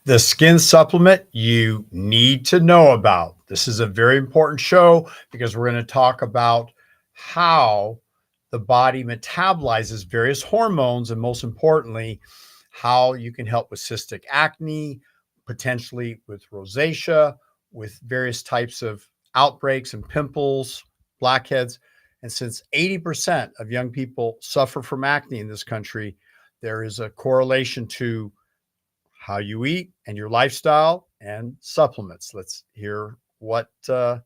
The skin supplement you need to know about. This is a very important show because we're going to talk about how the body metabolizes various hormones, and most importantly, how you can help with cystic acne, potentially with rosacea, with various types of outbreaks and pimples, blackheads. And since 80% of young people suffer from acne in this country, there is a correlation to how you eat and your lifestyle and supplements. Let's hear what the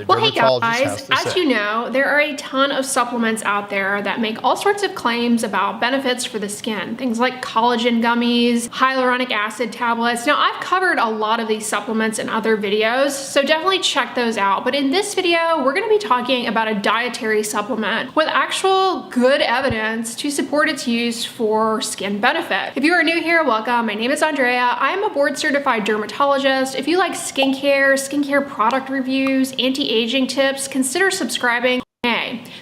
Well, hey dermatologist guys, has to as say. you know, there are a ton of supplements out there that make all sorts of claims about benefits for the skin. Things like collagen gummies, hyaluronic acid tablets. Now, I've covered a lot of these supplements in other videos, so definitely check those out. But in this video, we're gonna be talking about a dietary supplement with actual good evidence to support its use for skin benefit. If you are new here, welcome. My name is Andrea. I am a board certified dermatologist. If you like skincare product reviews, anti-aging tips, consider subscribing.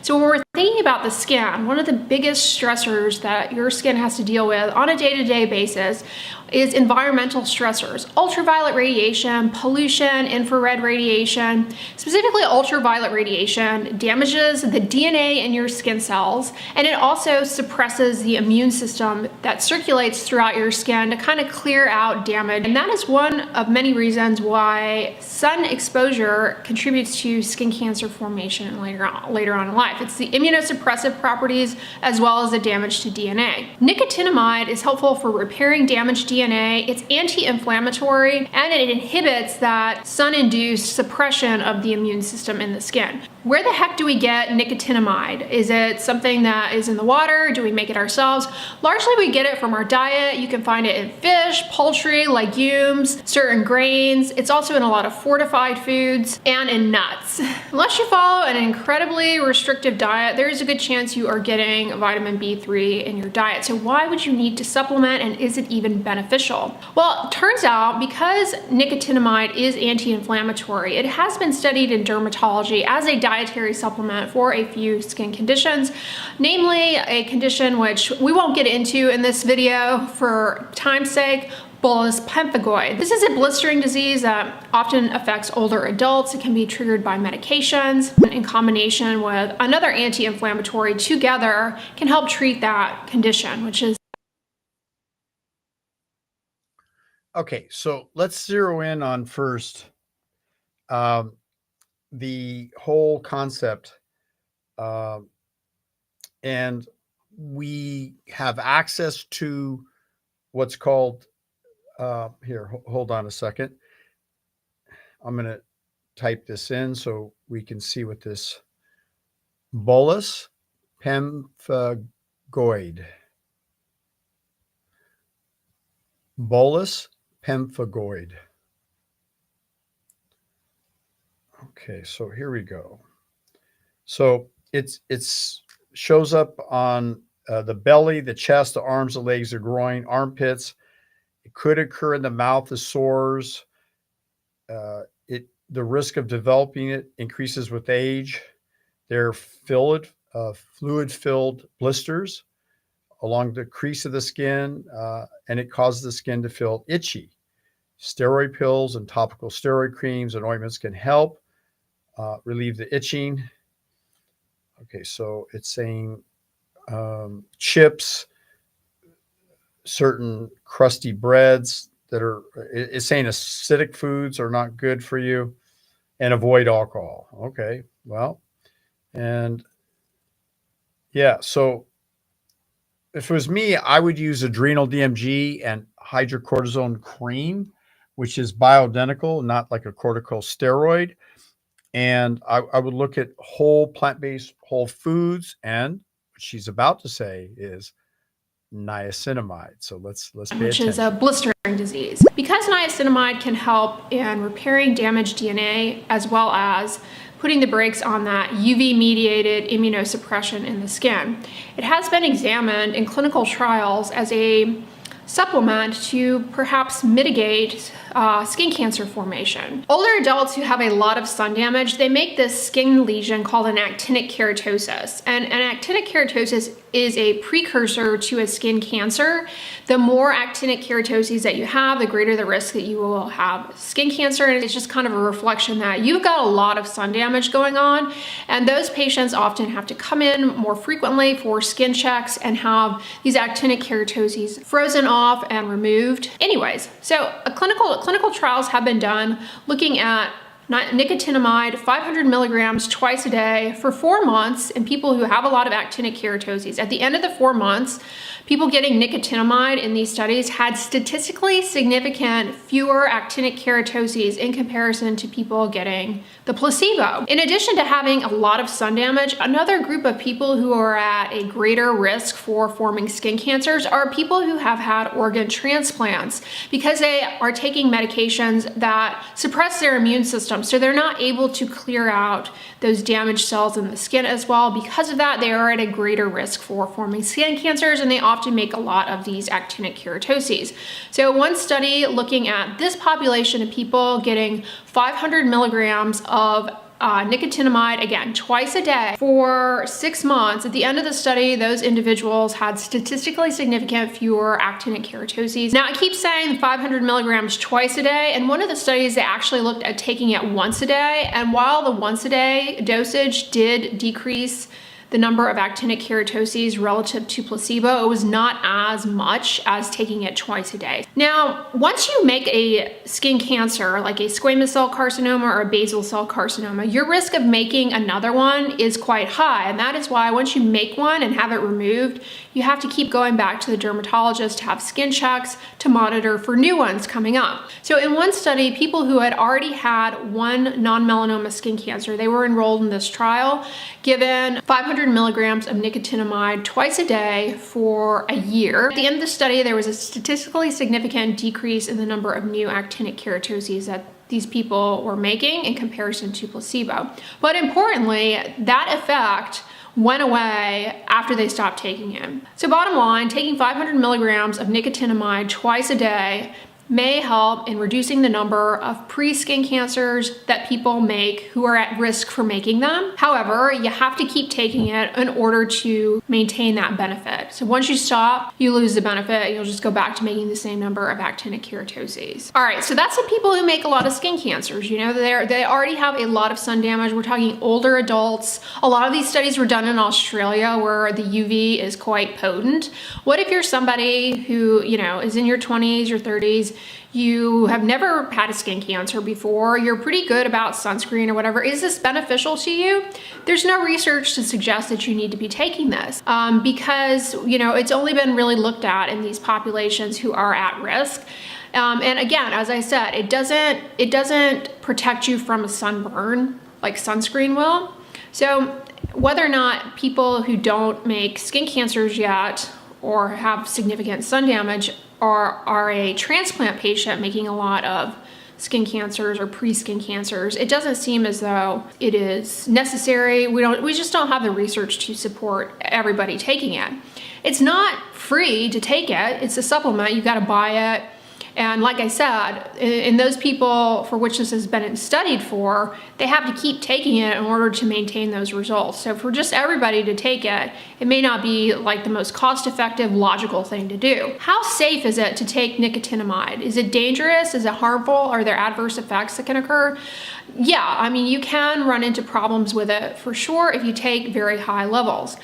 So when we're thinking about the skin, one of the biggest stressors that your skin has to deal with on a day-to-day basis is environmental stressors. Ultraviolet radiation, pollution, infrared radiation. Specifically, ultraviolet radiation damages the DNA in your skin cells, and it also suppresses the immune system that circulates throughout your skin to kind of clear out damage. And that is one of many reasons why sun exposure contributes to skin cancer formation later on in life. It's the immunosuppressive properties as well as the damage to DNA. Nicotinamide is helpful for repairing damaged DNA. It's anti-inflammatory and it inhibits that sun-induced suppression of the immune system in the skin. Where the heck do we get nicotinamide? Is it something that is in the water? Do we make it ourselves? Largely we get it from our diet. You can find it in fish, poultry, legumes, certain grains. It's also in a lot of fortified foods and in nuts. Unless you follow an incredibly restrictive diet, there is a good chance you are getting vitamin B3 in your diet. So why would you need to supplement, and is it even beneficial? Well, it turns out because nicotinamide is anti-inflammatory, it has been studied in dermatology as a dietary supplement for a few skin conditions, namely a condition which we won't get into in this video for time's sake, bullous pemphigoid. This is a blistering disease that often affects older adults. It can be triggered by medications in combination with another anti-inflammatory together can help treat that condition, which is Okay, so let's zero in on first the whole concept. And we have access to what's called, hold on a second. I'm going to type this in so we can see what this bullous pemphigoid. Bullous pemphigoid. Okay, so here we go. So it's shows up on the belly, the chest, the arms, the legs, the groin, armpits. It could occur in the mouth, the sores. The risk of developing it increases with age. They're fluid-filled blisters along the crease of the skin, and it causes the skin to feel itchy. Steroid pills and topical steroid creams and ointments can help relieve the itching. Okay, so it's saying chips, certain crusty breads it's saying acidic foods are not good for you, and avoid alcohol. Okay, well, and yeah, so if it was me, I would use adrenal DMG and hydrocortisone cream, which is bioidentical, not like a corticosteroid. And I would look at whole plant-based whole foods, and what she's about to say is niacinamide. So let's pay attention. Which is a blistering disease. Because niacinamide can help in repairing damaged DNA as well as putting the brakes on that UV-mediated immunosuppression in the skin. It has been examined in clinical trials as a supplement to perhaps mitigate skin cancer formation. Older adults who have a lot of sun damage, they make this skin lesion called an actinic keratosis. And an actinic keratosis is a precursor to a skin cancer. The more actinic keratoses that you have, the greater the risk that you will have skin cancer. And it's just kind of a reflection that you've got a lot of sun damage going on. And those patients often have to come in more frequently for skin checks and have these actinic keratoses frozen off and removed. Anyways, so clinical trials have been done looking at nicotinamide 500 milligrams twice a day for 4 months in people who have a lot of actinic keratoses. At the end of the 4 months, people getting nicotinamide in these studies had statistically significant fewer actinic keratoses in comparison to people getting the placebo. In addition to having a lot of sun damage, another group of people who are at a greater risk for forming skin cancers are people who have had organ transplants because they are taking medications that suppress their immune system. So they're not able to clear out those damaged cells in the skin as well. Because of that, they are at a greater risk for forming skin cancers, and they often make a lot of these actinic keratoses. So one study looking at this population of people getting 500 milligrams of nicotinamide, again, twice a day for 6 months. At the end of the study, those individuals had statistically significant fewer actinic keratoses. Now, I keep saying 500 milligrams twice a day, and one of the studies, they actually looked at taking it once a day. And while the once a day dosage did decrease the number of actinic keratoses relative to placebo, it was not as much as taking it twice a day. Now, once you make a skin cancer, like a squamous cell carcinoma or a basal cell carcinoma, your risk of making another one is quite high. And that is why once you make one and have it removed, you have to keep going back to the dermatologist to have skin checks to monitor for new ones coming up. So in one study, people who had already had one non-melanoma skin cancer, they were enrolled in this trial, given 500 milligrams of nicotinamide twice a day for a year. At the end of the study, there was a statistically significant decrease in the number of new actinic keratoses that these people were making in comparison to placebo. But importantly, that effect went away after they stopped taking it. So bottom line, taking 500 milligrams of nicotinamide twice a day may help in reducing the number of pre-skin cancers that people make who are at risk for making them. However, you have to keep taking it in order to maintain that benefit. So once you stop, you lose the benefit. You'll just go back to making the same number of actinic keratoses. All right, so that's the people who make a lot of skin cancers. You know, they already have a lot of sun damage. We're talking older adults. A lot of these studies were done in Australia where the UV is quite potent. What if you're somebody who, you know, is in your 20s or 30s, you have never had a skin cancer before, you're pretty good about sunscreen or whatever. Is this beneficial to you? There's no research to suggest that you need to be taking this because, you know, it's only been really looked at in these populations who are at risk. And again, as I said, it doesn't protect you from a sunburn like sunscreen will. So whether or not people who don't make skin cancers yet or have significant sun damage are a transplant patient making a lot of skin cancers or pre-skin cancers, it doesn't seem as though it is necessary. We just don't have the research to support everybody taking it. It's not free to take it. It's a supplement. You got to buy it. And like I said, in those people for which this has been studied for, they have to keep taking it in order to maintain those results. So for just everybody to take it, it may not be like the most cost-effective, logical thing to do. How safe is it to take nicotinamide? Is it dangerous? Is it harmful? Are there adverse effects that can occur? Yeah, I mean, you can run into problems with it for sure if you take very high levels.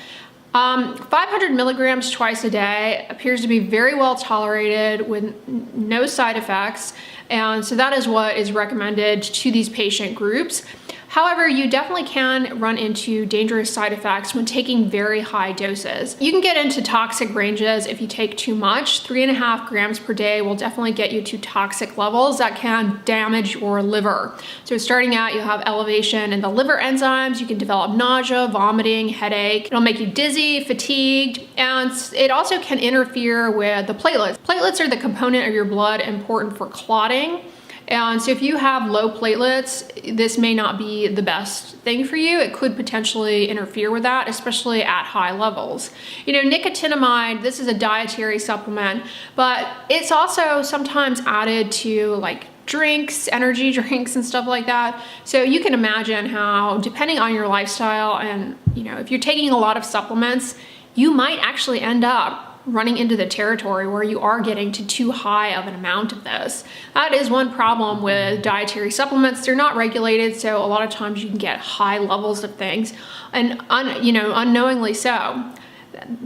500 milligrams twice a day appears to be very well tolerated with no side effects. And so that is what is recommended to these patient groups. However, you definitely can run into dangerous side effects when taking very high doses. You can get into toxic ranges if you take too much. 3.5 grams per day will definitely get you to toxic levels that can damage your liver. So starting out, you'll have elevation in the liver enzymes. You can develop nausea, vomiting, headache. It'll make you dizzy, fatigued, and it also can interfere with the platelets. Platelets are the component of your blood important for clotting. And so if you have low platelets, this may not be the best thing for you. It could potentially interfere with that, especially at high levels. You know, nicotinamide, this is a dietary supplement, but it's also sometimes added to like drinks, energy drinks and stuff like that. So you can imagine how, depending on your lifestyle and, you know, if you're taking a lot of supplements, you might actually end up running into the territory where you are getting to too high of an amount of this. That is one problem with dietary supplements. They're not regulated, so a lot of times you can get high levels of things, and unknowingly so.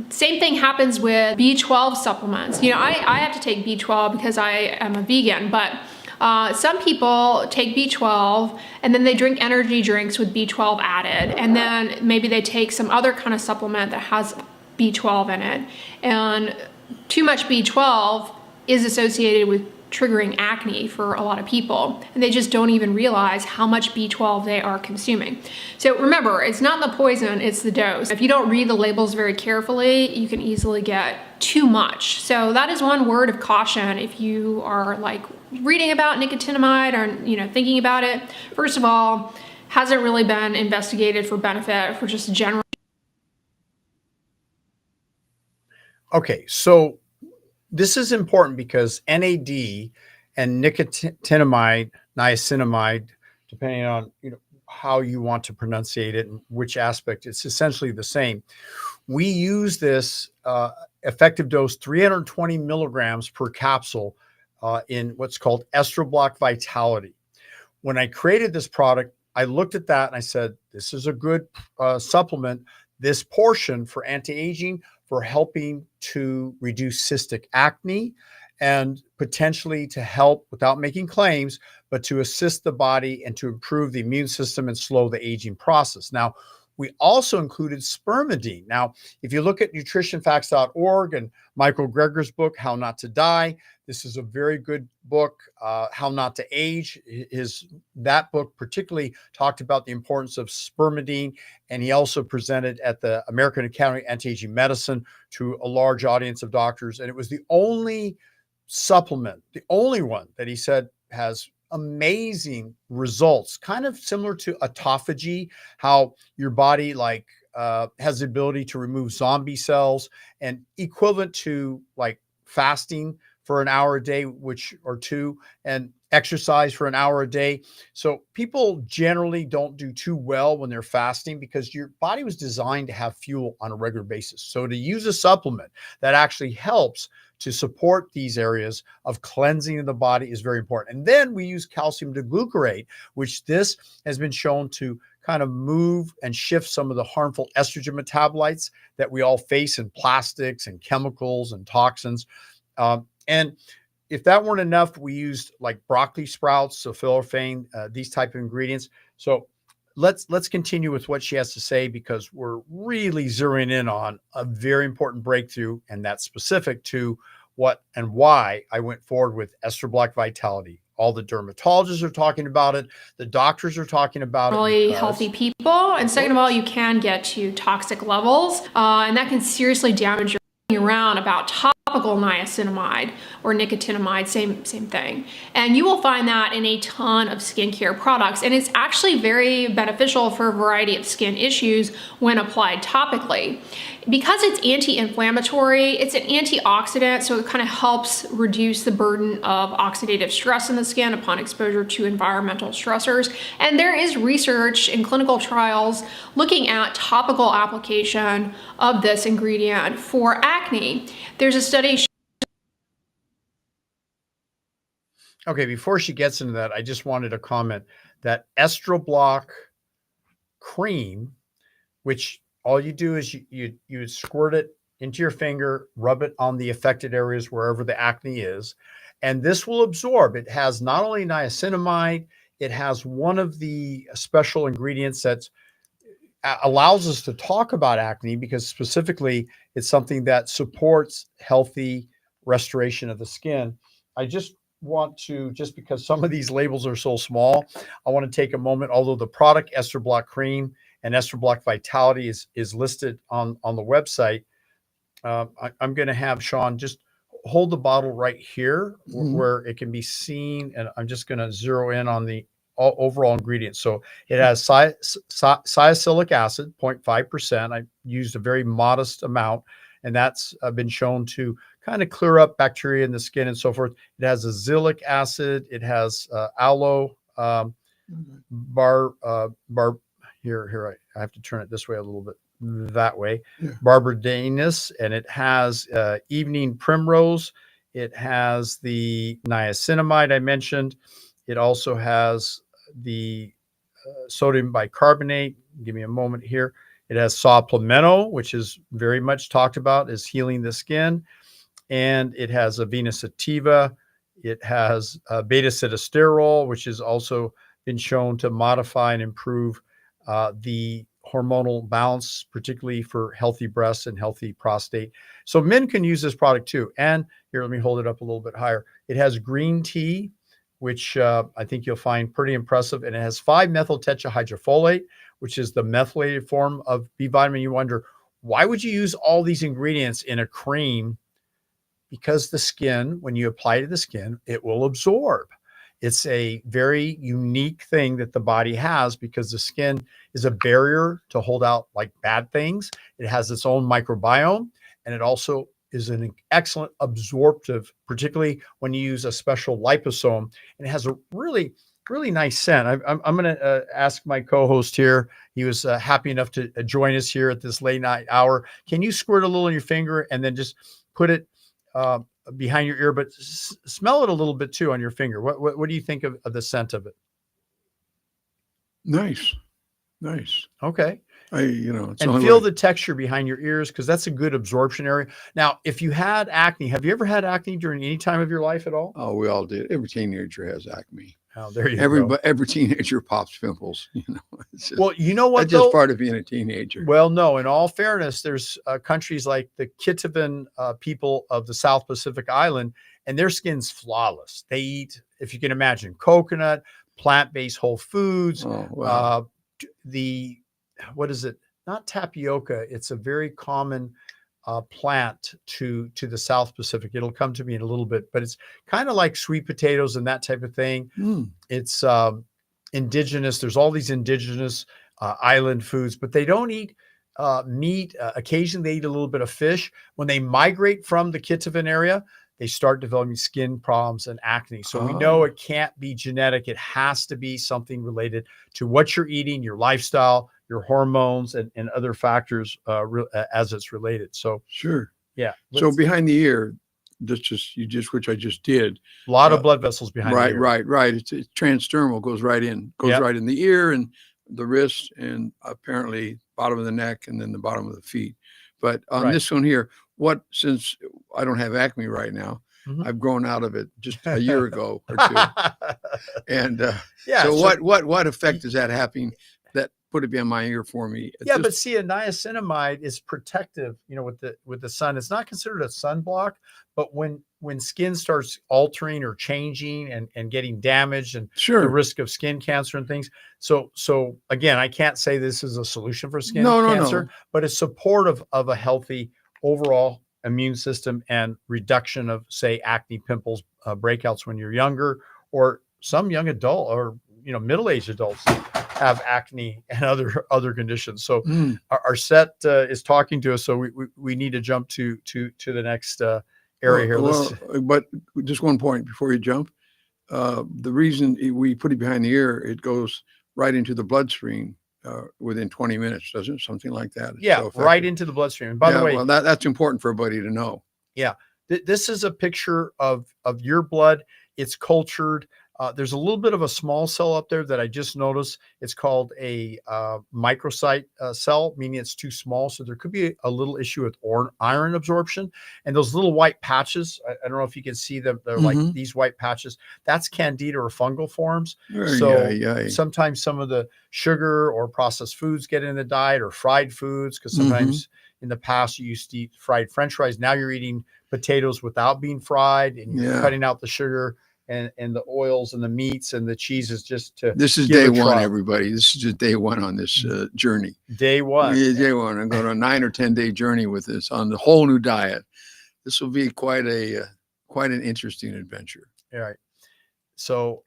Same thing happens with B12 supplements. I have to take B12 because I am a vegan, but some people take B12 and then they drink energy drinks with B12 added, and then maybe they take some other kind of supplement that has B12 in it. And too much B12 is associated with triggering acne for a lot of people, and they just don't even realize how much B12 they are consuming. So remember, it's not the poison, it's the dose. If you don't read the labels very carefully, you can easily get too much. So that is one word of caution if you are like reading about nicotinamide or thinking about it. First of all, hasn't really been investigated for benefit for just general. Okay, so this is important because NAD and nicotinamide, niacinamide, depending on how you want to pronunciate it and which aspect, it's essentially the same. We use this effective dose 320 milligrams per capsule in what's called Estroblock Vitality. When I created this product, I looked at that and I said, this is a good supplement. This portion for anti-aging, for helping to reduce cystic acne, and potentially to help, without making claims, but to assist the body and to improve the immune system and slow the aging process. Now, we also included spermidine. Now, if you look at nutritionfacts.org and Michael Greger's book, How Not to Die, this is a very good book, How Not to Age. That book particularly talked about the importance of spermidine, and he also presented at the American Academy of Anti-Aging Medicine to a large audience of doctors, and it was the only supplement, the only one that he said has amazing results, kind of similar to autophagy, how your body has the ability to remove zombie cells, and equivalent to like fasting for an hour a day, or two, and exercise for an hour a day. So people generally don't do too well when they're fasting because your body was designed to have fuel on a regular basis. So to use a supplement that actually helps to support these areas of cleansing of the body is very important. And then we use calcium diglucarate, which this has been shown to kind of move and shift some of the harmful estrogen metabolites that we all face in plastics and chemicals and toxins. And if that weren't enough, we used like broccoli sprouts, sulforaphane, these type of ingredients. So let's continue with what she has to say, because we're really zeroing in on a very important breakthrough, and that's specific to what and why I went forward with Estroblock Vitality. All the dermatologists are talking about it. The doctors are talking about really healthy people. And second of all, you can get to toxic levels, and that can seriously damage your around about topical niacinamide or nicotinamide, same thing. And you will find that in a ton of skincare products. And it's actually very beneficial for a variety of skin issues when applied topically. Because it's anti-inflammatory, it's an antioxidant, so it kind of helps reduce the burden of oxidative stress in the skin upon exposure to environmental stressors. And there is research in clinical trials looking at topical application of this ingredient for acne. There's a study. Okay, before she gets into that, I just wanted to comment that Estroblock cream, which all you do is you squirt it into your finger, rub it on the affected areas wherever the acne is, and this will absorb. It has not only niacinamide, it has one of the special ingredients that allows us to talk about acne, because specifically it's something that supports healthy restoration of the skin. I just want to, just because some of these labels are so small, I want to take a moment, although the product Estroblock cream and Estroblock Vitality is listed on the website. I'm going to have Sean just hold the bottle right here where it can be seen, and I'm just going to zero in on the overall ingredients. So it has salicylic acid, 0.5%. I used a very modest amount, and that's been shown to kind of clear up bacteria in the skin and so forth. It has azelaic acid. It has aloe, here, I have to turn it this way a little bit that way, Yeah. barberdanus, and it has evening primrose. It has the niacinamide I mentioned. It also has the sodium bicarbonate. Give me a moment here. It has saw palmetto, which is very much talked about as healing the skin. And it has a Venus sativa. It has beta sitosterol, which has also been shown to modify and improve the hormonal balance, particularly for healthy breasts and healthy prostate. So men can use this product too. And here, let me hold it up a little bit higher. It has green tea, which I think you'll find pretty impressive. And it has 5-methyl tetrahydrofolate, which is the methylated form of B vitamin. You wonder, why would you use all these ingredients in a cream? Because the skin, when you apply to the skin, it will absorb. It's a very unique thing that the body has because the skin is a barrier to hold out like bad things. It has its own microbiome, and it also is an excellent absorptive, particularly when you use a special liposome, and it has a really, really nice scent. I'm going to ask my co-host here. He was happy enough to join us here at this late night hour. Can you squirt a little on your finger and then just put it behind your ear, but smell it a little bit too on your finger? What do you think of the scent of it? Nice. Okay. It's and only feel like, the texture behind your ears, because that's a good absorption area. Now, if you had acne, have you ever had acne during any time of your life at all? oh, we all did. Every teenager has acne. Oh, there you go. Every teenager pops pimples. It's just, Well, you know what, that's just though? part of being a teenager. Well, no, in all fairness, there's countries like the Kitavan people of the South Pacific Island, and their skin's flawless. They eat, if you can imagine, coconut, plant-based whole foods, Oh, wow. what is it? Not tapioca. It's a very common plant to the South Pacific. It'll come to me in a little bit, but it's kind of like sweet potatoes and that type of thing. It's indigenous. There's all these indigenous island foods, but they don't eat meat. Occasionally they eat a little bit of fish. When they migrate from the Kitavan area, they start developing skin problems and acne. So we know it can't be genetic. It has to be something related to what you're eating, your lifestyle, your hormones, and other factors as it's related. So sure. Yeah. So behind the ear, which I just did. A lot of blood vessels behind the ear. Right. It's transdermal, goes right in the ear and the wrist, and apparently bottom of the neck, and then the bottom of the feet. But on this one here, since I don't have acne right now, I've grown out of it just a year ago or two. And so what effect is that having? That put it behind my ear for me. But see, a niacinamide is protective, with the sun. It's not considered a sunblock, but when skin starts altering or changing and getting damaged, and the risk of skin cancer and things. So again, I can't say this is a solution for skin cancer, but it's supportive of a healthy overall immune system and reduction of, say, acne, pimples, breakouts when you're younger, or some young adult or middle-aged adults have acne and other conditions. So our set is talking to us, so we need to jump to the next area here. But just one point before you jump. The reason we put it behind the ear, it goes right into the bloodstream within 20 minutes, doesn't it? Something like that. Yeah, so right into the bloodstream. And by the way, that's important for everybody to know. Yeah, this is a picture of your blood. It's cultured. There's a little bit of a small cell up there that I just noticed. It's called a microcyte cell, meaning it's too small. So there could be a little issue with iron absorption. And those little white patches, I don't know if you can see them. They're like these white patches. That's candida or fungal forms. Sometimes some of the sugar or processed foods get in the diet, or fried foods, because sometimes in the past you used to eat fried French fries. Now you're eating potatoes without being fried, and you're cutting out the sugar and the oils and the meats and the cheeses just to. This is day one, everybody. This is just day one on this journey. Day one. Yeah, day one. I'm going on a 9 or 10 day journey with this on the whole new diet. This will be quite an interesting adventure. All right. So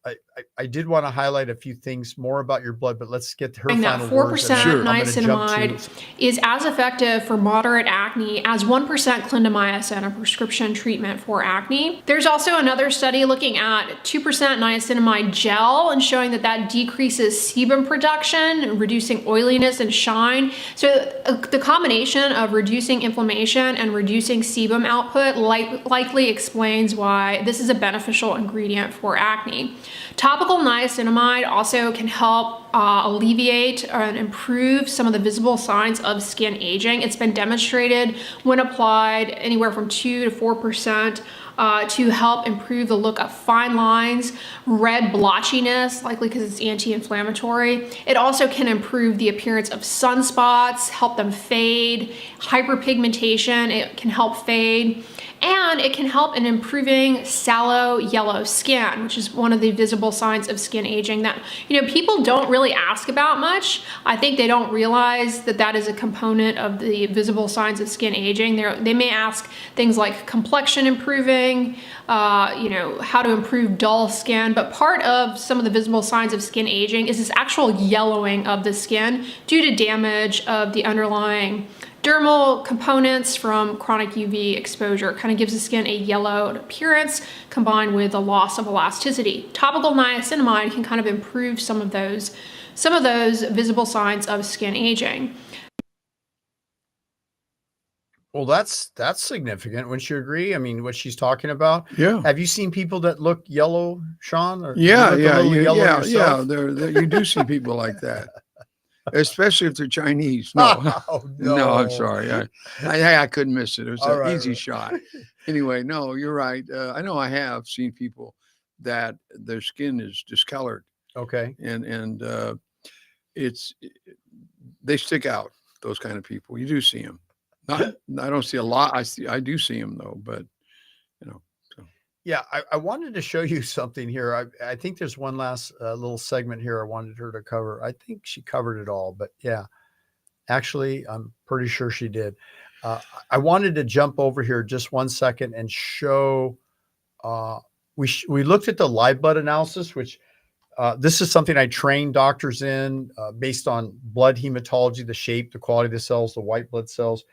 I did want to highlight a few things more about your blood, but let's get her that final 4% words. And Sure. niacinamide is as effective for moderate acne as 1% clindamycin, a prescription treatment for acne. There's also another study looking at 2% niacinamide gel and showing that that decreases sebum production, reducing oiliness and shine. So the combination of reducing inflammation and reducing sebum output likely explains why this is a beneficial ingredient for acne. Topical niacinamide also can help alleviate and improve some of the visible signs of skin aging. It's been demonstrated when applied anywhere from 2 to 4% to help improve the look of fine lines, red blotchiness, likely because it's anti-inflammatory. It also can improve the appearance of sunspots, help them fade, hyperpigmentation, it can help fade. And it can help in improving sallow yellow skin, which is one of the visible signs of skin aging that, people don't really ask about much. I think they don't realize that that is a component of the visible signs of skin aging. They may ask things like complexion improving, how to improve dull skin, but part of some of the visible signs of skin aging is this actual yellowing of the skin due to damage of the underlying dermal components from chronic UV exposure. Kind of gives the skin a yellowed appearance combined with a loss of elasticity. Topical niacinamide can kind of improve some of those visible signs of skin aging. Well, that's significant. Wouldn't you agree? I mean, what she's talking about. Yeah. Have you seen people that look yellow, Sean? Or Yeah. yourself? You do see people like that. Especially if they're Chinese. No, Oh, no, I'm sorry. I couldn't miss it. It was All an right, easy right. shot. Anyway, no, you're right. I know I have seen people that their skin is discolored, Okay. and they stick out. Those kind of people, you do see them. I don't see a lot. I do see them though, but So. Yeah, I wanted to show you something here. I think there's one last little segment here I wanted her to cover. I think she covered it all, but yeah, actually, I'm pretty sure she did. I wanted to jump over here just 1 second and show. We looked at the live blood analysis, which this is something I train doctors in based on blood hematology, the shape, the quality of the cells, the white blood cells.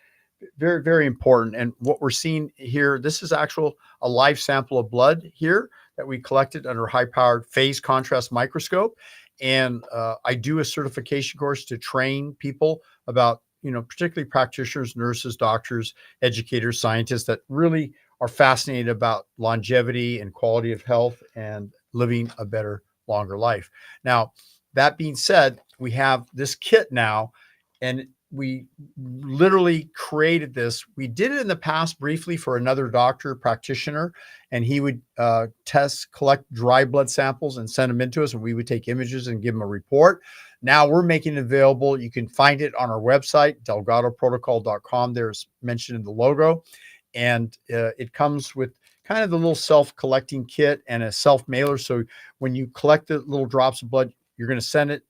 Very, very important. And what we're seeing here, this is a live sample of blood here that we collected under high-powered phase contrast microscope. And I do a certification course to train people about, particularly practitioners, nurses, doctors, educators, scientists that really are fascinated about longevity and quality of health and living a better, longer life. Now, that being said, we have this kit now, and we literally created this. We did it in the past briefly for another doctor practitioner, and he would collect dry blood samples and send them into us, and we would take images and give him a report. Now we're making it available. You can find it on our website, delgadoprotocol.com. There's mentioned in the logo, and it comes with kind of the little self-collecting kit and a self-mailer. So when you collect the little drops of blood, you're going to send it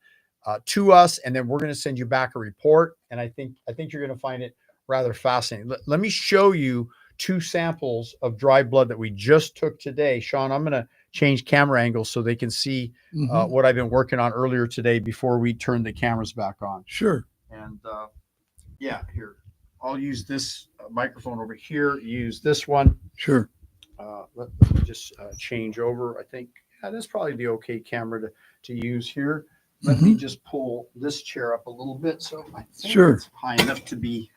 to us, and then we're going to send you back a report. And I think you're going to find it rather fascinating. Let me show you 2 samples of dry blood that we just took today. Sean, I'm going to change camera angles so they can see what I've been working on earlier today before we turn the cameras back on. Sure. And yeah, here, I'll use this microphone over here. Use this one. Sure. Let me just change over. I think that's probably the okay camera to use here. Let me just pull this chair up a little bit so I think it's high enough to be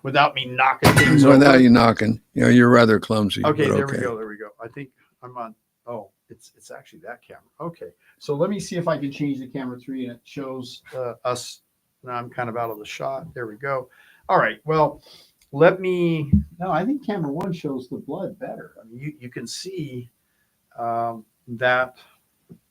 without me knocking things over. Without you knocking. You're rather clumsy. Okay, there we go. There we go. I think I'm on. Oh, it's actually that camera. Okay, so let me see if I can change the camera 3 and it shows us. Now I'm kind of out of the shot. There we go. All right. Well, I think camera 1 shows the blood better. I mean, you can see that.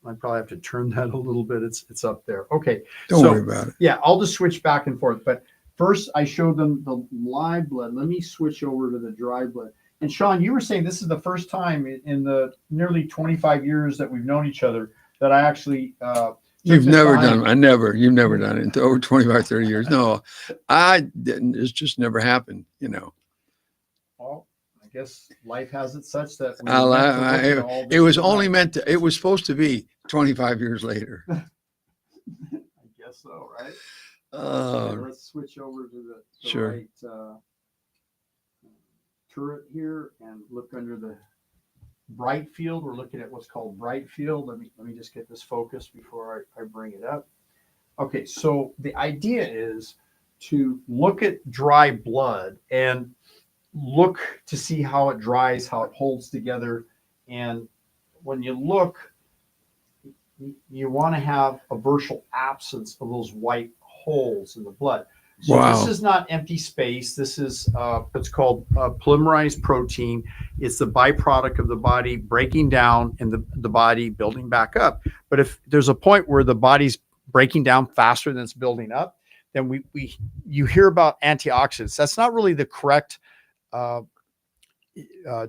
I probably have to turn that a little bit. It's up there. Okay. Don't worry about it. Yeah, I'll just switch back and forth. But first, I showed them the live blood. Let me switch over to the dry blood. And Sean, you were saying this is the first time in the nearly 25 years that we've known each other that I actually You've never done it. You've never done it in over 25, 30 years. No, I didn't. It's just never happened, Well, I guess life has it such that it was only meant to, it was supposed to be 25 years later. I guess so, right? Let's switch over to the sure. right turret here and look under the bright field. We're looking at what's called bright field. Let me just get this focused before I bring it up. Okay, so the idea is to look at dry blood and look to see how it dries, how it holds together. And when you look, you want to have a virtual absence of those white holes in the blood. So This is not empty space. This is what's called polymerized protein. It's the byproduct of the body breaking down and the body building back up. But if there's a point where the body's breaking down faster than it's building up, then you hear about antioxidants. That's not really the correct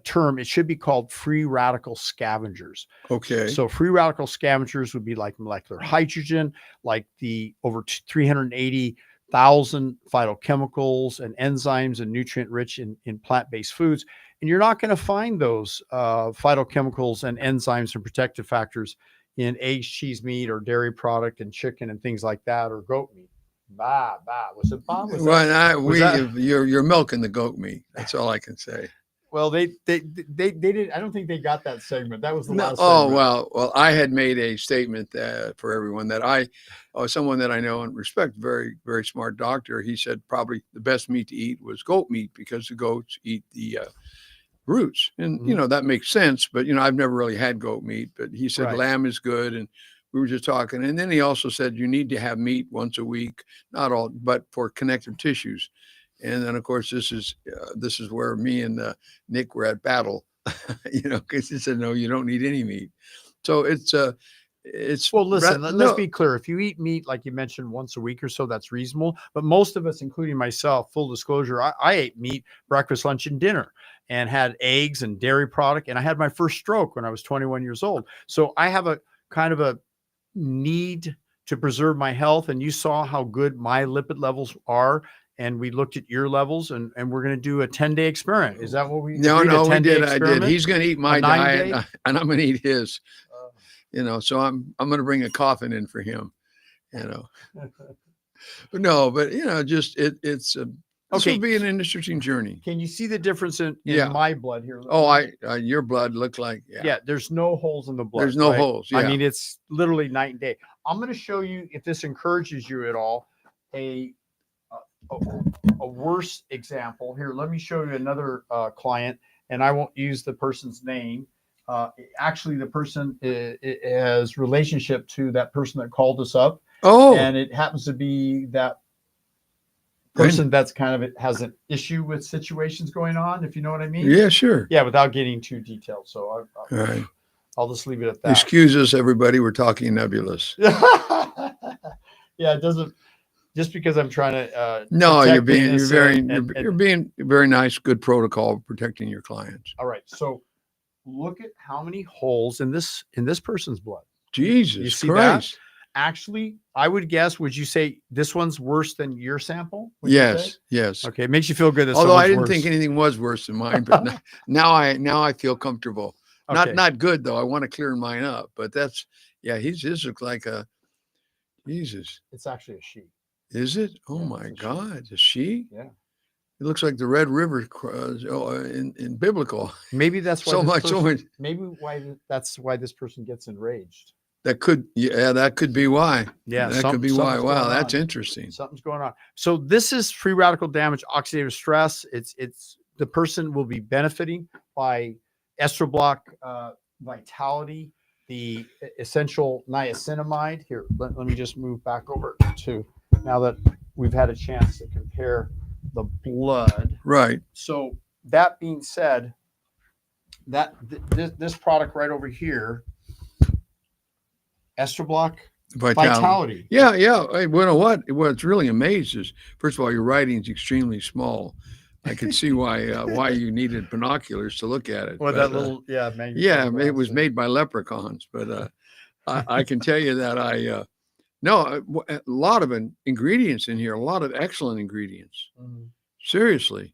term. It should be called free radical scavengers. Okay. So free radical scavengers would be like molecular hydrogen, like the over 380,000 phytochemicals and enzymes and nutrient rich in plant-based foods. And you're not going to find those phytochemicals and enzymes and protective factors in eggs, cheese, meat, or dairy product and chicken and things like that, or goat meat. Was it Bob? You're milking the goat meat. That's all I can say. Well, they did. I don't think they got that segment. That was the last. Oh, segment. well, I had made a statement for everyone that someone that I know and respect, very, very smart doctor. He said probably the best meat to eat was goat meat because the goats eat the roots, and that makes sense. But I've never really had goat meat. But he said lamb is good, and we were just talking. And then he also said you need to have meat once a week, not all, but for connective tissues. And then, of course, this is where me and Nick were at battle, because he said, no, you don't need any meat. So it's well, listen, let's be clear. If you eat meat, like you mentioned, once a week or so, that's reasonable. But most of us, including myself, full disclosure, I ate meat breakfast, lunch, and dinner, and had eggs and dairy product. And I had my first stroke when I was 21 years old. So I have a kind of a need to preserve my health. And you saw how good my lipid levels are. And we looked at your levels, and we're going to do a 10-day experiment. Is that what we? No, we did. I did. He's going to eat my diet, and I'm going to eat his. So I'm going to bring a coffin in for him. But no, but just it's this will be an interesting journey. Can you see the difference in my blood here? Oh, your blood looked like there's no holes in the blood. There's no holes. Yeah. I mean, it's literally night and day. I'm going to show you, if this encourages you at all, a worse example here. Let me show you another client, and I won't use the person's name. Actually, the person has relationship to that person that called us up. Oh, and it happens to be that person that's kind of has an issue with situations going on, if you know what I mean. Yeah, sure. Yeah, without getting too detailed. So I'll just leave it at that. Excuse us, everybody. We're talking nebulous. Yeah, it doesn't. Just because I'm trying to no, you're being very nice, good protocol protecting your clients. All right, so look at how many holes in this person's blood. Jesus, you see Christ. That? Actually, I would guess. Would you say this one's worse than your sample? Yes. Okay, it makes you feel good. That although I didn't think anything was worse than mine, but now I feel comfortable. Okay. Not good though. I want to clear mine up, but that's his looks like a Jesus. It's actually a sheep. Is it? Oh my God, a sheep? Yeah. It looks like the Red River in biblical. Maybe that's why maybe that's why this person gets enraged. That could be why. Yeah, that could be why. Wow, that's interesting. Something's going on. So this is free radical damage, oxidative stress. It's the person will be benefiting by estroblock vitality, the essential niacinamide. Here, let me just move back over to now that we've had a chance to compare the blood. Right. So that being said, that this product right over here, estroblock vitality. Yeah. Hey, what's really amazed is, first of all, your writing is extremely small. I could see why you needed binoculars to look at it. Well, that little it was made by leprechauns, but I can tell you that a lot of ingredients in here, a lot of excellent ingredients. Mm-hmm. Seriously.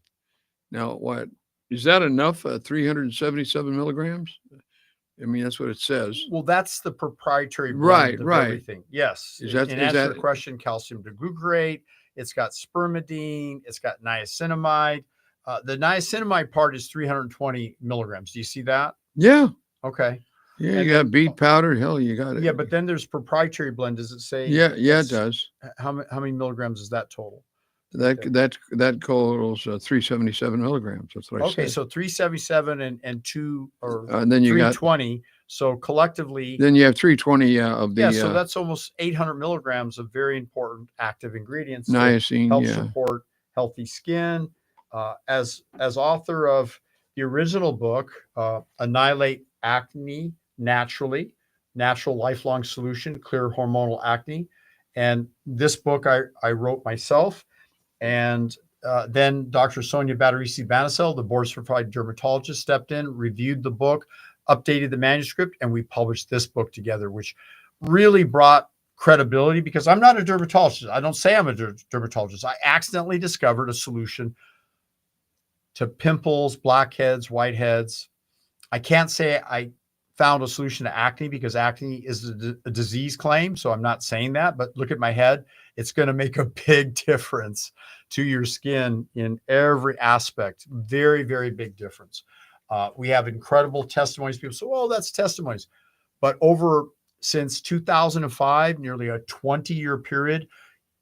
Now, what Is that enough? 377 milligrams? I mean, that's what it says. Well, that's the proprietary blend of everything. Yes. Is that, in answer to the question, calcium deglucarate, it's got spermidine, it's got niacinamide. The niacinamide part is 320 milligrams. Do you see that? Yeah. Okay. Yeah, you got beet powder. Hell, you got it. Yeah, but then there's proprietary blend. Does it say? Yeah, it does. How many milligrams is that total? That totals 377 milligrams. That's what I said. Okay, so 377 and two or then you 320. So collectively, then you have 320 of the. Yeah, so that's almost 800 milligrams of very important active ingredients. Niacin, help support healthy skin. As author of the original book, Annihilate Acne Naturally, Natural Lifelong Solution, Clear Hormonal Acne. And this book I wrote myself. And then Dr. Sonia Batterisi-Banisel, the board-certified dermatologist, stepped in, reviewed the book, updated the manuscript, and we published this book together, which really brought credibility because I'm not a dermatologist. I don't say I'm a dermatologist. I accidentally discovered a solution to pimples, blackheads, whiteheads. I can't say I found a solution to acne because acne is a disease claim. So I'm not saying that, but look at my head. It's going to make a big difference to your skin in every aspect. Very, very big difference. We have incredible testimonies. People say, well, that's testimonies. But since 2005, nearly a 20-year period,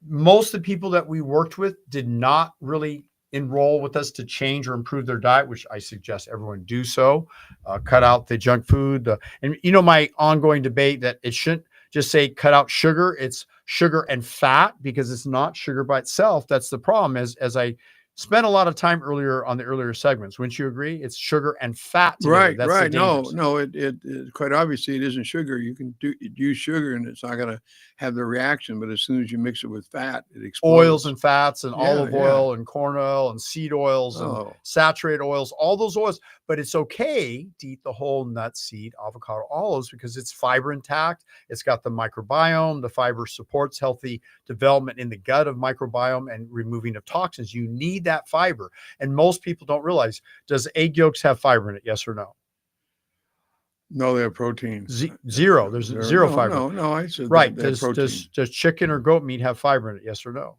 most of the people that we worked with did not really enroll with us to change or improve their diet, which I suggest everyone do so. Cut out the junk food. And my ongoing debate that it shouldn't just say cut out sugar. It's sugar and fat because it's not sugar by itself. That's the problem. As I spent a lot of time earlier on the earlier segments, wouldn't you agree? It's sugar and fat together. Right. No. It quite obviously it isn't sugar. You can use sugar and it's not going to have the reaction. But as soon as you mix it with fat, it explodes. Oils and fats and olive oil and corn oil and seed oils and saturated oils, all those oils. But it's okay to eat the whole nut, seed, avocado, olives because it's fiber intact. It's got the microbiome. The fiber supports healthy development in the gut of microbiome and removing of toxins. You need that fiber. And most people don't realize, does egg yolks have fiber in it? Yes or no? No, they have protein. Zero. There's zero fiber. No, I said right. Does chicken or goat meat have fiber in it? Yes or no?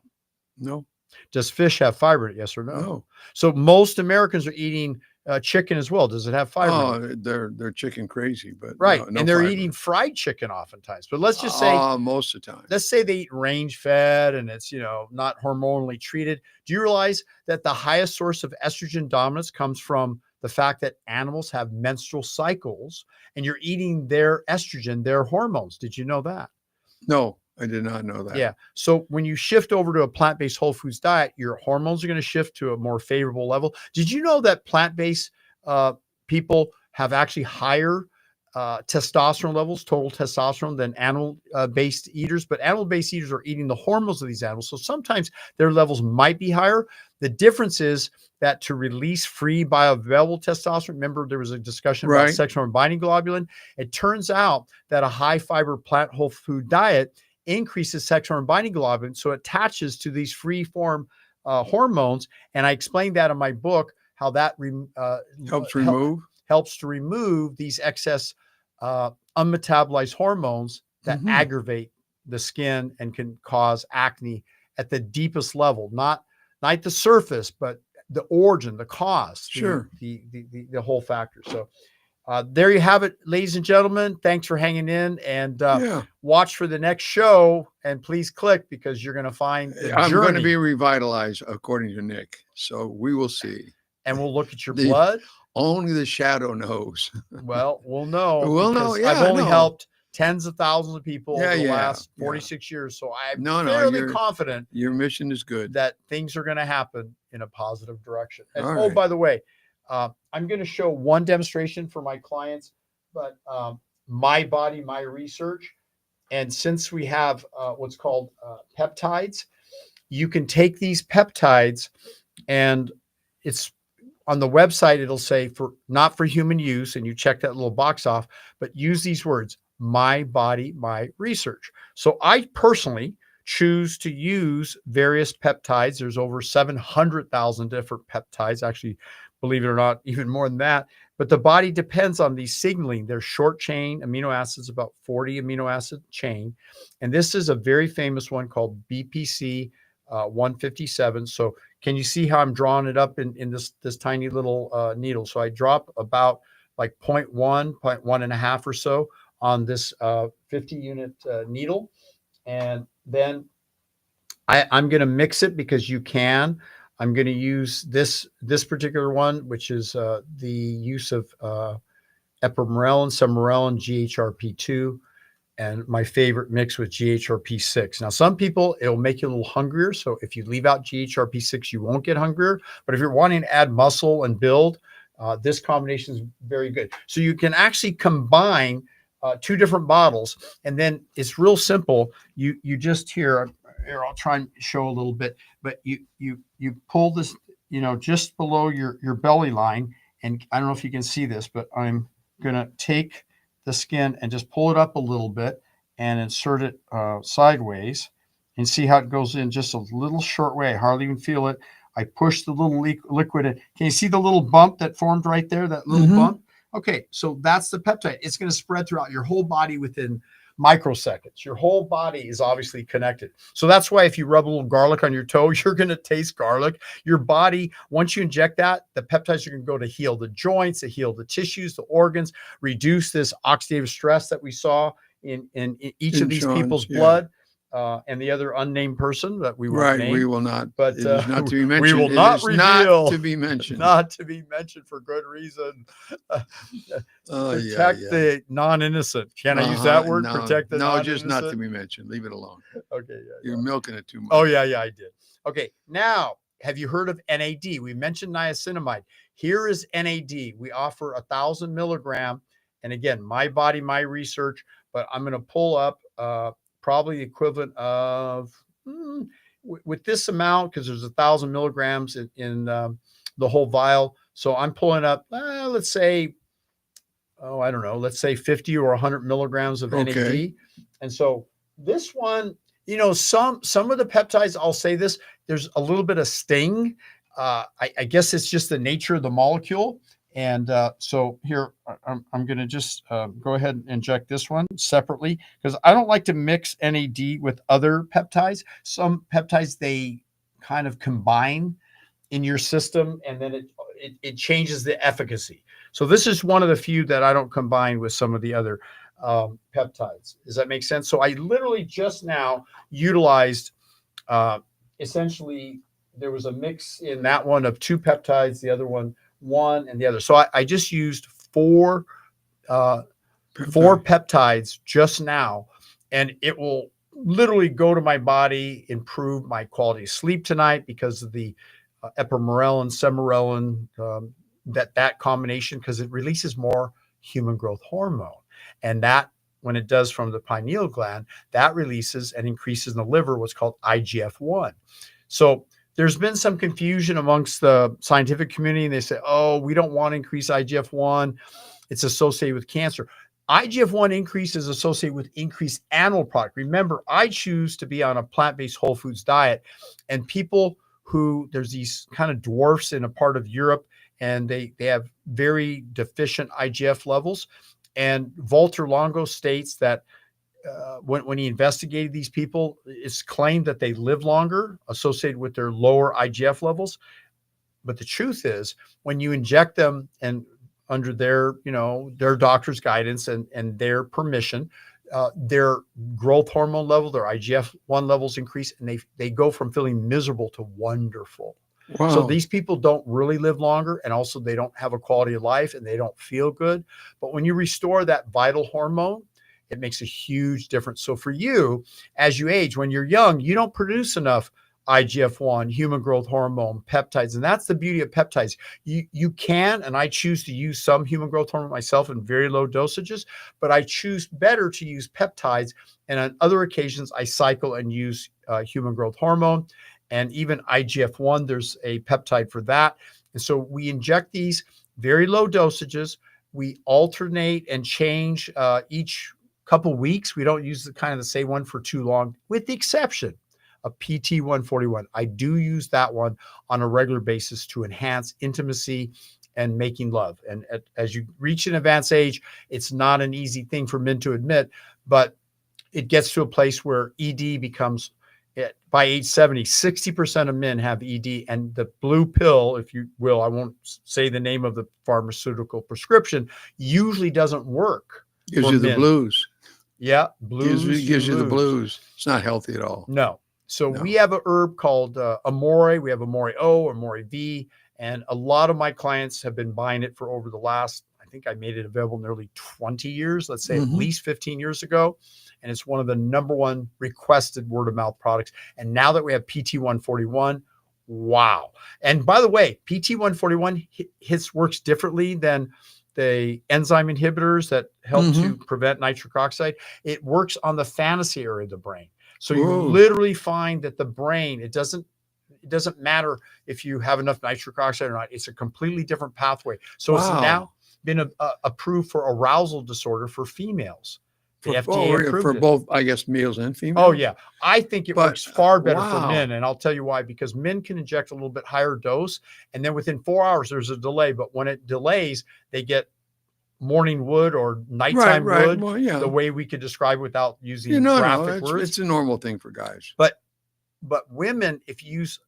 No. Does fish have fiber in it? Yes or no? No. So most Americans are eating chicken as well. Does it have fiber? Oh, they're chicken crazy, but right. No and they're fiber. eating fried chicken oftentimes. But let's just say most of the time. Let's say they eat range fed and it's not hormonally treated. Do you realize that the highest source of estrogen dominance comes from the fact that animals have menstrual cycles and you're eating their estrogen, their hormones? Did you know that? No, I did not know that. Yeah. So when you shift over to a plant-based whole foods diet, your hormones are going to shift to a more favorable level. Did you know that plant-based people have actually higher testosterone levels, total testosterone, than animal-based eaters? But animal-based eaters are eating the hormones of these animals. So sometimes their levels might be higher. The difference is that to release free bioavailable testosterone, remember there was a discussion about sex hormone binding globulin. It turns out that a high fiber plant whole food diet increases sex hormone binding globulin, so it attaches to these free form hormones. And I explained that in my book, how that helps to remove these excess unmetabolized hormones that aggravate the skin and can cause acne at the deepest level, not the surface, but the origin, the cause, the whole factor. So there you have it, ladies and gentlemen. Thanks for hanging in and watch for the next show. And please click because you're going to find I'm going to be revitalized according to Nick. So we will see. And we'll look at your blood. Only the shadow knows. Well, we'll know. We'll know. Yeah, I've only helped tens of thousands of people over the last 46 years. So I'm fairly confident your mission is good, that things are going to happen in a positive direction. And by the way, I'm going to show one demonstration for my clients, but my body, my research. And since we have what's called peptides, you can take these peptides and it's on the website. It'll say not for human use. And you check that little box off, but use these words: my body, my research. So I personally choose to use various peptides. There's over 700,000 different peptides. Actually, believe it or not, even more than that. But the body depends on these signaling. They're short chain amino acids, about 40 amino acid chain. And this is a very famous one called BPC 157. So can you see how I'm drawing it up in this tiny little needle? So I drop about like 0.1 or so on this 50 unit needle. And then I'm going to mix it because you can. I'm going to use this particular one, which is the use of epimorelin, semirelin, GHRP2, and my favorite mix with GHRP6. Now, some people, it'll make you a little hungrier. So if you leave out GHRP6, you won't get hungrier. But if you're wanting to add muscle and build, this combination is very good. So you can actually combine two different bottles, and then it's real simple. You just here, I'll try and show a little bit, but you pull this, just below your belly line, and I don't know if you can see this, but I'm gonna take the skin and just pull it up a little bit and insert it sideways, and see how it goes in just a little short way. I hardly even feel it. I push the little liquid in. Can you see the little bump that formed right there? That little bump. Okay, so that's the peptide. It's going to spread throughout your whole body within microseconds. Your whole body is obviously connected. So that's why if you rub a little garlic on your toe, you're going to taste garlic. Your body, once you inject that, the peptides are going to go to heal the joints, to heal the tissues, the organs, reduce this oxidative stress that we saw in each of these people's blood. And the other unnamed person that we won't name. We will not. But it is not to be mentioned. We will not reveal. Not to be mentioned. Not to be mentioned for good reason. Protect the non-innocent. Can I use that word? No, protect the non-innocent? Just not to be mentioned. Leave it alone. Okay. Yeah, you're milking it too much. Oh, yeah, I did. Okay. Now, have you heard of NAD? We mentioned niacinamide. Here is NAD. We offer 1,000 milligram. And again, my body, my research, but I'm going to pull up probably the equivalent of with this amount, because there's 1,000 milligrams in the whole vial. So I'm pulling up, let's say, I don't know, let's say 50 or 100 milligrams of NAD. And so this one, some of the peptides, I'll say this, there's a little bit of sting. I guess it's just the nature of the molecule. And so here, I'm going to just go ahead and inject this one separately, because I don't like to mix NAD with other peptides. Some peptides, they kind of combine in your system, and then it changes the efficacy. So this is one of the few that I don't combine with some of the other peptides. Does that make sense? So I literally just now utilized, essentially, there was a mix in that one of 2 peptides, the other one and the other. So I just used 4 peptides just now, and it will literally go to my body, improve my quality of sleep tonight because of the epimorelin, semirelin, that combination, because it releases more human growth hormone. And that, when it does from the pineal gland, that releases and increases in the liver what's called IGF-1. So there's been some confusion amongst the scientific community, and they say, oh, we don't want to increase IGF-1. It's associated with cancer. IGF-1 increase is associated with increased animal product. Remember, I choose to be on a plant-based whole foods diet, and people there's these kind of dwarfs in a part of Europe, and they have very deficient IGF levels. And Walter Longo states that when he investigated these people, it's claimed that they live longer associated with their lower IGF levels. But the truth is, when you inject them and under their doctor's guidance and their permission, their growth hormone level, their IGF-1 levels increase, and they go from feeling miserable to wonderful. Wow. So these people don't really live longer, and also they don't have a quality of life, and they don't feel good. But when you restore that vital hormone, it makes a huge difference. So for you, as you age, when you're young, you don't produce enough IGF-1, human growth hormone, peptides. And that's the beauty of peptides. You can, and I choose to use some human growth hormone myself in very low dosages, but I choose better to use peptides. And on other occasions, I cycle and use human growth hormone, and even IGF-1, there's a peptide for that. And so we inject these very low dosages. We alternate and change each couple weeks. We don't use the same one for too long, with the exception a PT-141. I do use that one on a regular basis to enhance intimacy and making love. And as you reach an advanced age, it's not an easy thing for men to admit, but it gets to a place where ED becomes, by age 70, 60% of men have ED, and the blue pill, if you will, I won't say the name of the pharmaceutical prescription, usually doesn't work. Gives you the men. Blues. Yeah, blues. Gives you the blues. It's not healthy at all. No. So No. we have a herb called Amore. We have Amore O, Amore V, and a lot of my clients have been buying it for over the last, I think I made it available nearly 20 years, let's say at least 15 years ago. And it's one of the number one requested word of mouth products. And now that we have PT-141, wow. And by the way, PT-141 works differently than the enzyme inhibitors that help to prevent nitric oxide. It works on the fantasy area of the brain. So you literally find that the brain, it doesn't matter if you have enough nitric oxide or not. It's a completely different pathway. So it's now been approved for arousal disorder for females. The FDA approved for it. both, I guess, males and females. Oh yeah, I think it works far better for men, and I'll tell you why. Because men can inject a little bit higher dose, and then within 4 hours there's a delay. But when it delays, they get morning wood or nighttime wood. Well, yeah. The way we could describe it without using graphic words. It's a normal thing for guys. But women, if you use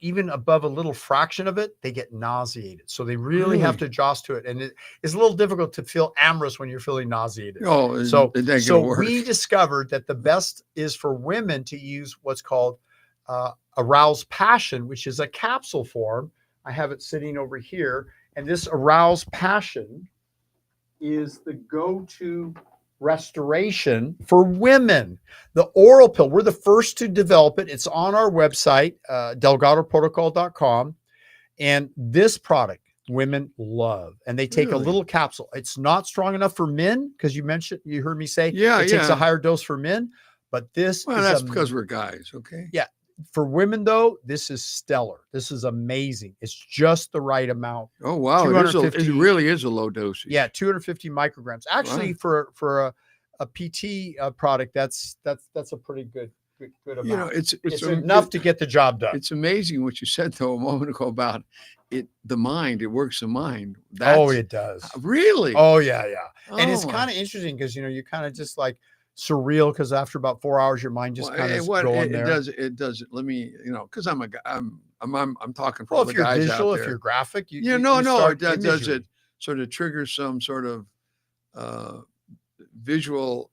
even above a little fraction of it, they get nauseated. So they really have to adjust to it. And it's a little difficult to feel amorous when you're feeling nauseated. Oh, so we discovered that the best is for women to use what's called Arouse Passion, which is a capsule form. I have it sitting over here. And this Arouse Passion is the go-to restoration for women. The oral pill, we're the first to develop it. It's on our website, delgadoprotocol.com. And this product, women love. And they take a little capsule. It's not strong enough for men, because you heard me say it takes a higher dose for men. But that's because we're guys, okay? Yeah. For women, though, this is stellar. This is amazing. It's just the right amount. Oh, wow. It really is a low dosage. Yeah, 250 micrograms. Actually, for a PT product, that's a pretty good amount. You know, it's enough to get the job done. It's amazing what you said, though, a moment ago about it. The mind, it works the mind. It does. Really? Oh, yeah. And it's kind of interesting because, you kind of just like surreal, because after about 4 hours your mind just kind of going there. It does. Let me, because I'm talking for well, the if you're guys visual, out there. if you're graphic, does it sort of trigger some sort of visual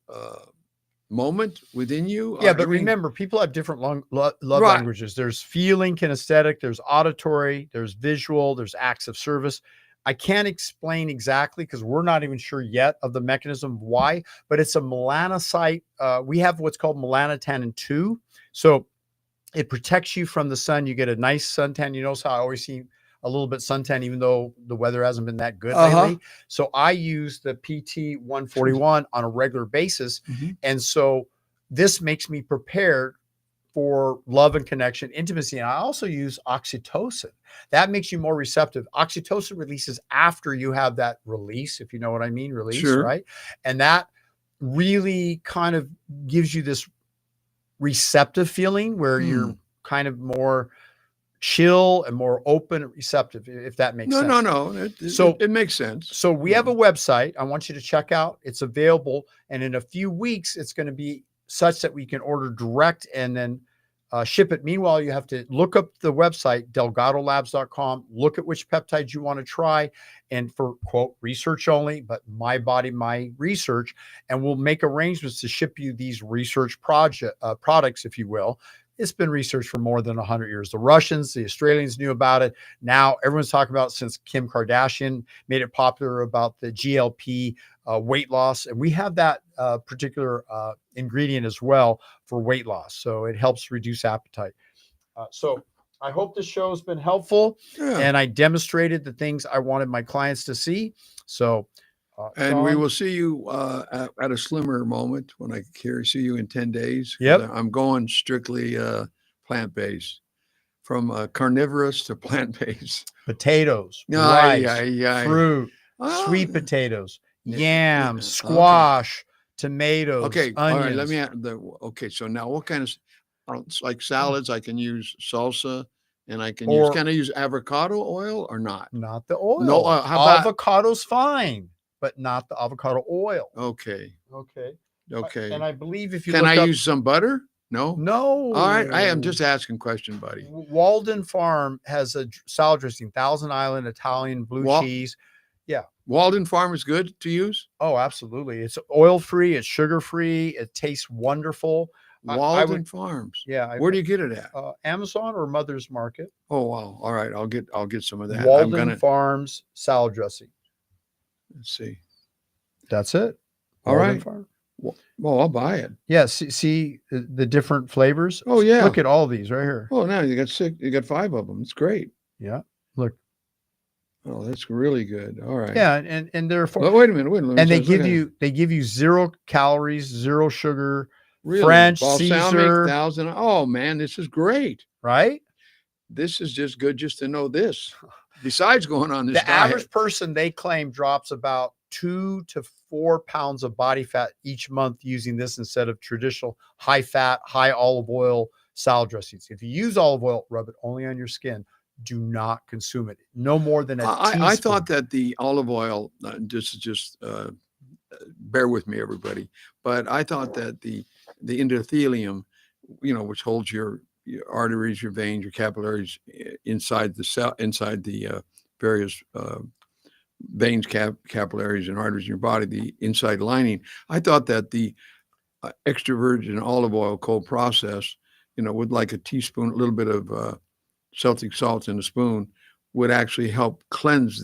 moment within you? Yeah, but remember, people have different love languages. There's feeling, kinesthetic, there's auditory, there's visual, there's acts of service. I can't explain exactly because we're not even sure yet of the mechanism of why, but it's a melanocyte. We have what's called melanotannin 2. So it protects you from the sun. You get a nice suntan. You notice how I always see a little bit suntan, even though the weather hasn't been that good lately. So I use the PT-141 on a regular basis. And so this makes me prepared for love and connection, intimacy. And I also use oxytocin. That makes you more receptive. Oxytocin releases after you have that release, if you know what I mean, right? And that really kind of gives you this receptive feeling where you're kind of more chill and more open and receptive, if that makes sense. No. It makes sense. So we have a website I want you to check out. It's available. And in a few weeks, it's going to be such that we can order direct and then ship it. Meanwhile, you have to look up the website, delgadolabs.com, look at which peptides you want to try, and for, quote, research only, but my body, my research, and we'll make arrangements to ship you these research products, if you will. It's been researched for more than 100 years. The Russians, the Australians knew about it. Now everyone's talking about it since Kim Kardashian made it popular about the GLP weight loss. And we have that particular ingredient as well for weight loss. So it helps reduce appetite. So I hope this show has been helpful. And I demonstrated the things I wanted my clients to see. So and Sean, we will see you at a slimmer moment when I see you in 10 days. Yep. I'm going strictly plant-based, from carnivorous to plant-based. Potatoes, rice, fruit, sweet potatoes, yams, squash, tomatoes, okay, onions. all right. Let me. So now, what kind of It's like salads. I can use salsa, and I can use. Or Can I use avocado oil or not? not the oil. No. How about? Avocado's fine, but not the avocado oil. Okay. Okay. Okay. And I believe if you Can look I up, use some butter? No. no. All right. I am just asking question, buddy. Walden Farm has a salad dressing, Thousand Island Italian blue cheese. Yeah. Walden Farm is good to use? Oh, absolutely. It's oil-free, it's sugar-free, it tastes wonderful. Walden Farms. Yeah. Where do you get it at? Amazon or Mother's Market. Oh, wow. All right. I'll get some of that. Walden Farms salad dressing. Let's see. That's it. All Walden right. Farm. Well, I'll buy it. Yeah. See the different flavors. Oh, yeah. Look at all these right here. Oh, now you got 6. You got 5 of them. It's great. Yeah. Look. Oh, that's really good. All right. Yeah, and they're well, wait a minute. And they give you 0 calories, 0 sugar, really? French, Balsamic, Caesar. 1,000. Oh man, this is great. Right? This is just good just to know this. Besides going on this the diet. average person, they claim, drops about 2 to 4 pounds of body fat each month using this instead of traditional high fat, high olive oil salad dressings. If you use olive oil, rub it only on your skin. Do not consume it. No more than a teaspoon. I thought that the olive oil, just bear with me, everybody, but I thought that the endothelium, which holds your arteries, your veins, your capillaries inside the cell, inside the various veins, capillaries, and arteries in your body, the inside lining. I thought that the extra virgin olive oil, cold process, with like a teaspoon, a little bit of Celtic salt in a spoon, would actually help cleanse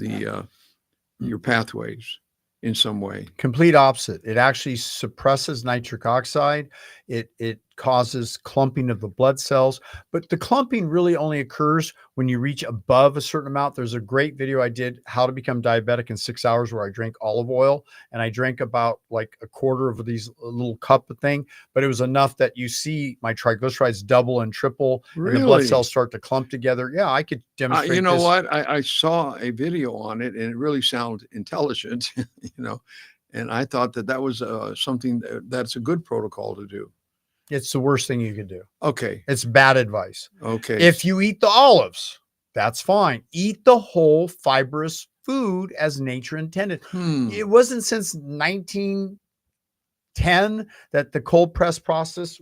your pathways in some way. Complete opposite. It actually suppresses nitric oxide. It causes clumping of the blood cells, but the clumping really only occurs when you reach above a certain amount. There's a great video I did, how to become diabetic in 6 hours, where I drank olive oil, and I drank about like a quarter of these little cup of thing, but it was enough that you see my triglycerides double and triple, Really? and the blood cells start to clump together. Yeah, I could demonstrate you know this. what? I saw a video on it, and it really sounded intelligent, and I thought that was something that's a good protocol to do. It's the worst thing you could do. Okay. It's bad advice. Okay. If you eat the olives, that's fine. Eat the whole fibrous food as nature intended. It wasn't since 1910 that the cold press process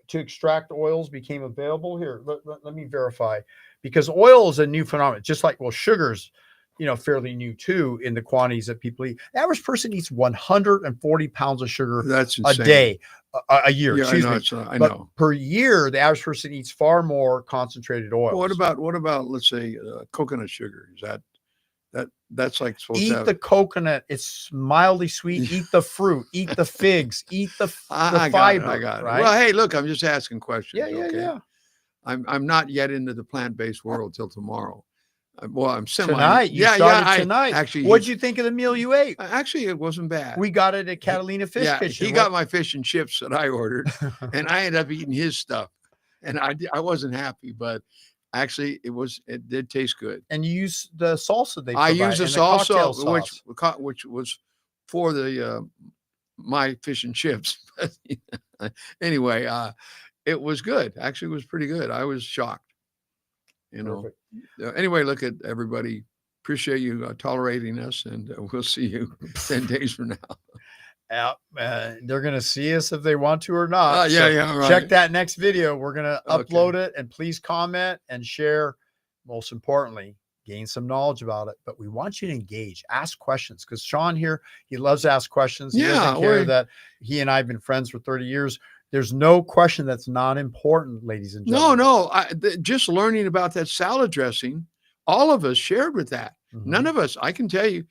to extract oils became available. Here, let me verify, because oil is a new phenomenon, just like, sugar's, fairly new too in the quantities that people eat. The average person eats 140 pounds of sugar a day, a year. Yeah, excuse me. I know. Per year, the average person eats far more concentrated oils. Well, what about let's say coconut sugar? Is that's like supposed to eat have... the coconut? It's mildly sweet. Eat the fruit. Eat the figs. Eat the fiber. I got it. Right? Well, hey, look, I'm just asking questions. Yeah. I'm not yet into the plant-based world till tomorrow. Well, I'm semi. Tonight. You started tonight. Actually, what'd you think of the meal you ate? Actually, it wasn't bad. We got it at Catalina Fish Kitchen. He got my fish and chips that I ordered, and I ended up eating his stuff, and I wasn't happy, but actually it did taste good. And you use the salsa they provide. I used the salsa, sauce. which was for the my fish and chips. Anyway, it was good. Actually, it was pretty good. I was shocked. Anyway, look at everybody. Appreciate you tolerating us, and we'll see you 10 days from now. They're going to see us if they want to or not. Right. Check that next video. We're going to upload it, and please comment and share. Most importantly, gain some knowledge about it. But we want you to engage, ask questions, because Sean here, he loves to ask questions. He doesn't care that he and I have been friends for 30 years. There's no question that's not important, ladies and gentlemen. No. Just learning about that salad dressing, all of us shared with that. Mm-hmm. None of us, I can tell you,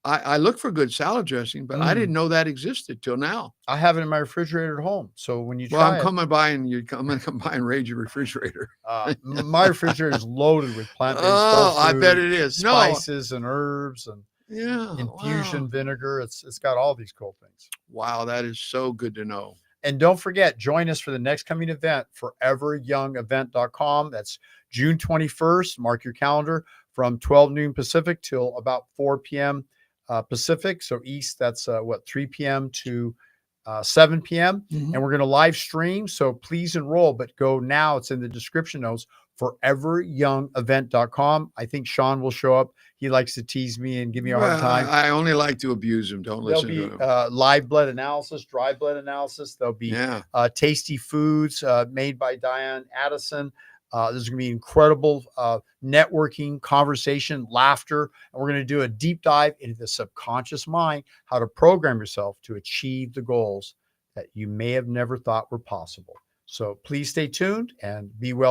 I look for good salad dressing, but I didn't know that existed till now. I have it in my refrigerator at home. So when you try I'm coming by and I'm going to come by and raid your refrigerator. My refrigerator is loaded with plant-based food, I bet it is. Spices and herbs and infusion wow. vinegar. It's got all these cool things. Wow, that is so good to know. And don't forget, join us for the next coming event, foreveryoungevent.com. That's June 21st. Mark your calendar, from 12 noon Pacific till about 4 p.m. Pacific. So East, that's 3 p.m. to 7 p.m. Mhm. And we're going to live stream. So please enroll, but go now. It's in the description notes, foreveryoungevent.com. I think Sean will show up. He likes to tease me and give me a hard Well, time. I only like to abuse him. Don't There'll listen be to him. live blood analysis, dry blood analysis. There'll be Yeah. tasty foods made by Diane Addison. There's going to be incredible networking, conversation, laughter. And we're going to do a deep dive into the subconscious mind, how to program yourself to achieve the goals that you may have never thought were possible. So please stay tuned and be well.